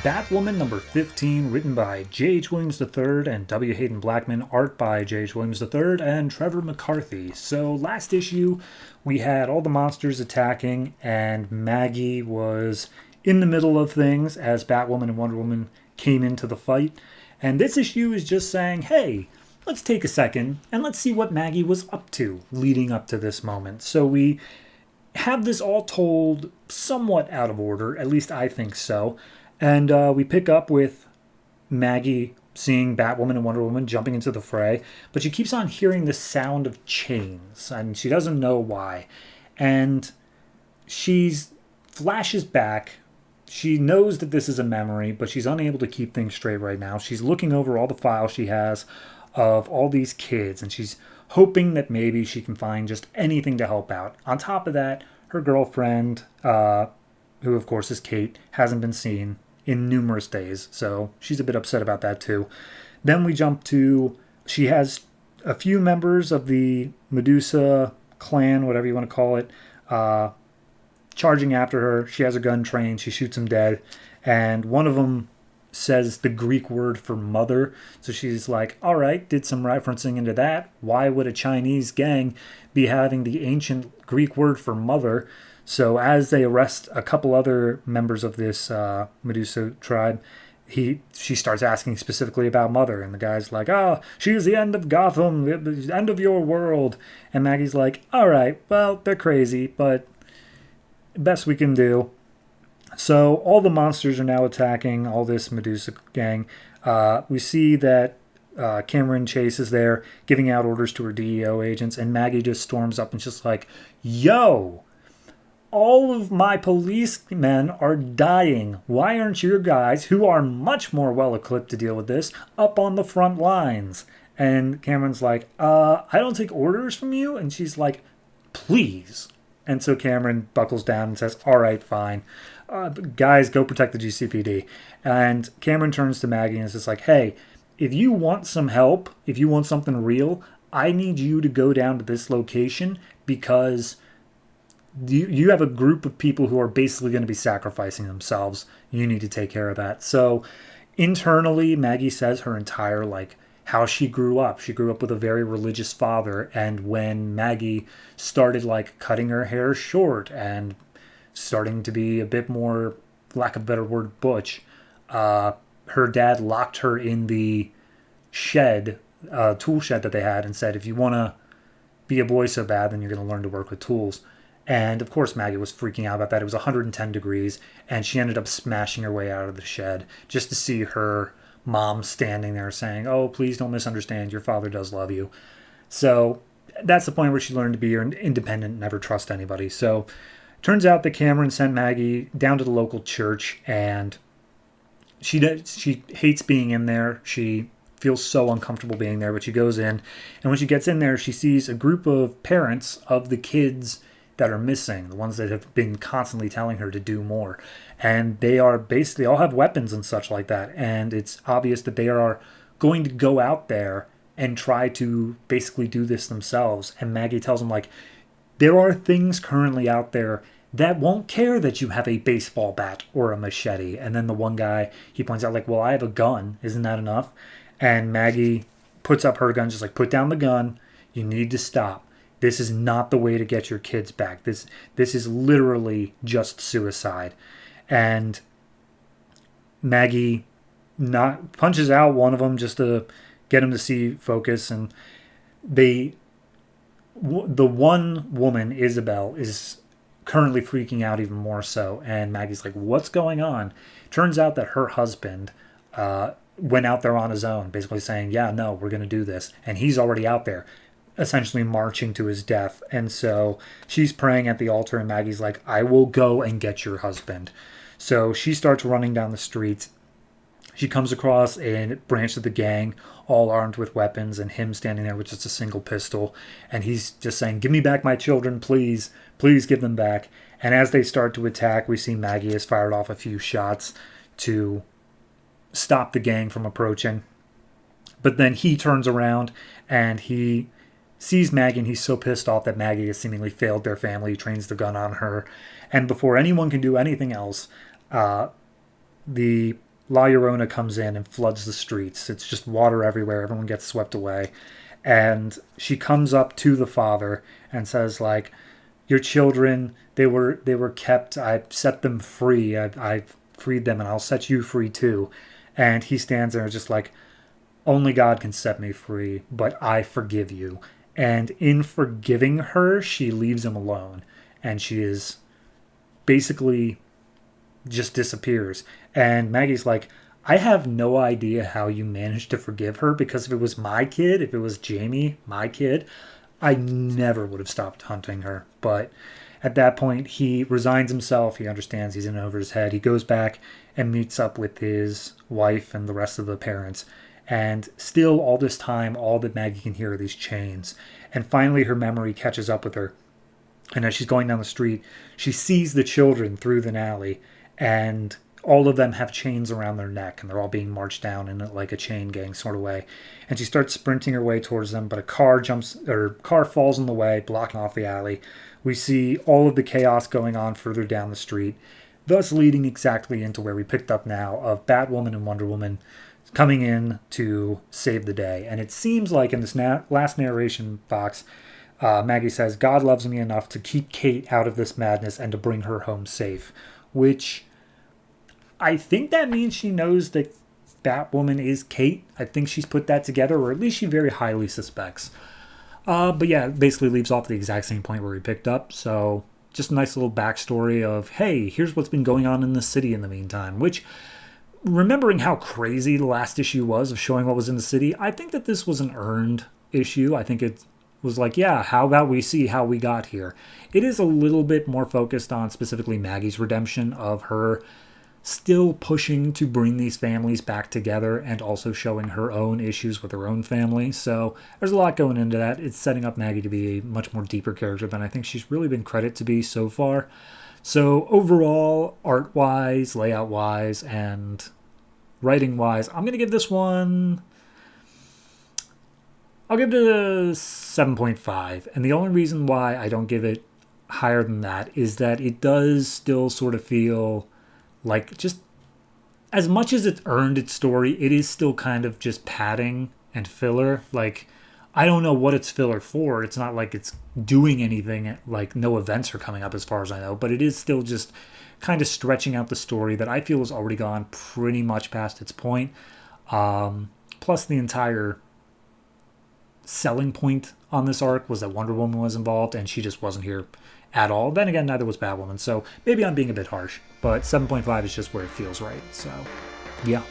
Batwoman number 15, written by J.H. Williams III and W. Hayden Blackman, art by J.H. Williams III and Trevor McCarthy. So last issue, we had all the monsters attacking, and Maggie was in the middle of things as Batwoman and Wonder Woman came into the fight. And this issue is just saying, hey, let's take a second and let's see what Maggie was up to leading up to this moment. So we have this all told somewhat out of order, at least I think so. And we pick up with Maggie seeing Batwoman and Wonder Woman jumping into the fray, but she keeps on hearing the sound of chains, and she doesn't know why. And she flashes back. She knows that this is a memory, but she's unable to keep things straight right now. She's looking over all the files she has of all these kids, and she's hoping that maybe she can find just anything to help out. On top of that, her girlfriend, who of course is Kate, hasn't been seen in numerous days, so she's a bit upset about that too. Then we jump to, she has a few members of the Medusa clan, whatever you want to call it, charging after her. She has a gun trained, she shoots them dead, and one of them says the Greek word for mother, so she's like, alright, did some referencing into that. Why would a Chinese gang be having the ancient Greek word for mother? So as they arrest a couple other members of this Medusa tribe, she starts asking specifically about Mother, and the guy's like, she's the end of Gotham, the end of your world. And Maggie's like, all right, well, they're crazy, but best we can do. So all the monsters are now attacking all this Medusa gang. We see that Cameron Chase is there giving out orders to her DEO agents, and Maggie just storms up and just like, yo, all of my policemen are dying. Why aren't your guys, who are much more well-equipped to deal with this, up on the front lines? And Cameron's like, I don't take orders from you. And she's like, please. And so Cameron buckles down and says, all right, fine. Guys, go protect the GCPD. And Cameron turns to Maggie and is just like, hey, if you want some help, if you want something real, I need you to go down to this location because you have a group of people who are basically going to be sacrificing themselves. You need to take care of that. So internally, Maggie says her entire, how she grew up. She grew up with a very religious father. And when Maggie started, cutting her hair short and starting to be a bit more, lack of a better word, butch, her dad locked her in the shed, tool shed that they had, and said, if you want to be a boy so bad, then you're going to learn to work with tools. And of course Maggie was freaking out about that. It was 110 degrees, and she ended up smashing her way out of the shed just to see her mom standing there saying, oh, please don't misunderstand. Your father does love you. So that's the point where she learned to be independent and never trust anybody. So turns out that Cameron sent Maggie down to the local church, and she hates being in there. She feels so uncomfortable being there, but she goes in. And when she gets in there, she sees a group of parents of the kids that are missing, the ones that have been constantly telling her to do more. And they are basically all have weapons and such like that. And it's obvious that they are going to go out there and try to basically do this themselves. And Maggie tells them, there are things currently out there that won't care that you have a baseball bat or a machete. And then the one guy, he points out, well, I have a gun. Isn't that enough? And Maggie puts up her gun, just put down the gun. You need to stop. This is not the way to get your kids back. This is literally just suicide. And Maggie punches out one of them just to get him to see focus. And the one woman, Isabel, is currently freaking out even more so. And Maggie's like, what's going on? Turns out that her husband went out there on his own, basically saying, yeah, no, we're going to do this. And he's already out there, essentially marching to his death. And so she's praying at the altar, and Maggie's like, I will go and get your husband. So she starts running down the street. She comes across a branch of the gang, all armed with weapons, and him standing there with just a single pistol. And he's just saying, give me back my children, please. Please give them back. And as they start to attack, we see Maggie has fired off a few shots to stop the gang from approaching. But then he turns around and he sees Maggie, and he's so pissed off that Maggie has seemingly failed their family. He trains the gun on her. And before anyone can do anything else, the La Llorona comes in and floods the streets. It's just water everywhere. Everyone gets swept away. And she comes up to the father and says, like, your children, they were kept. I set them free. I freed them, and I'll set you free too. And he stands there just like, only God can set me free, but I forgive you. And in forgiving her, she leaves him alone. And she is basically just disappears. And Maggie's like, I have no idea how you managed to forgive her, because if it was my kid, if it was Jamie, my kid, I never would have stopped hunting her. But at that point, he resigns himself. He understands he's in over his head. He goes back and meets up with his wife and the rest of the parents. And still, all this time, all that Maggie can hear are these chains. And finally, her memory catches up with her. And as she's going down the street, she sees the children through the alley. And all of them have chains around their neck. And they're all being marched down in like a chain gang sort of way. And she starts sprinting her way towards them. But a car falls in the way, blocking off the alley. We see all of the chaos going on further down the street. Thus leading exactly into where we picked up now of Batwoman and Wonder Woman coming in to save the day. And it seems like in this last narration box, Maggie says, God loves me enough to keep Kate out of this madness and to bring her home safe. Which I think that means she knows that Batwoman is Kate. I think she's put that together, or at least she very highly suspects. But yeah, it basically leaves off at the exact same point where we picked up. So just a nice little backstory of, hey, here's what's been going on in the city in the meantime. Which, remembering how crazy the last issue was of showing what was in the city, I think that this was an earned issue. I think it was like, yeah, how about we see how we got here? It is a little bit more focused on specifically Maggie's redemption, of her still pushing to bring these families back together and also showing her own issues with her own family. So there's a lot going into that. It's setting up Maggie to be a much more deeper character than I think she's really been credited to be so far. So overall, art-wise, layout-wise, and writing-wise, I'm going to give this one... I'll give it a 7.5. And the only reason why I don't give it higher than that is that it does still sort of feel like, just as much as it's earned its story, it is still kind of just padding and filler. Like, I don't know what it's filler for. It's not like it's doing anything, like no events are coming up as far as I know, but it is still just kind of stretching out the story that I feel has already gone pretty much past its point. Plus the entire selling point on this arc was that Wonder Woman was involved, and she just wasn't here at all. Then again, neither was Batwoman, so maybe I'm being a bit harsh, but 7.5 is just where it feels right. So, yeah.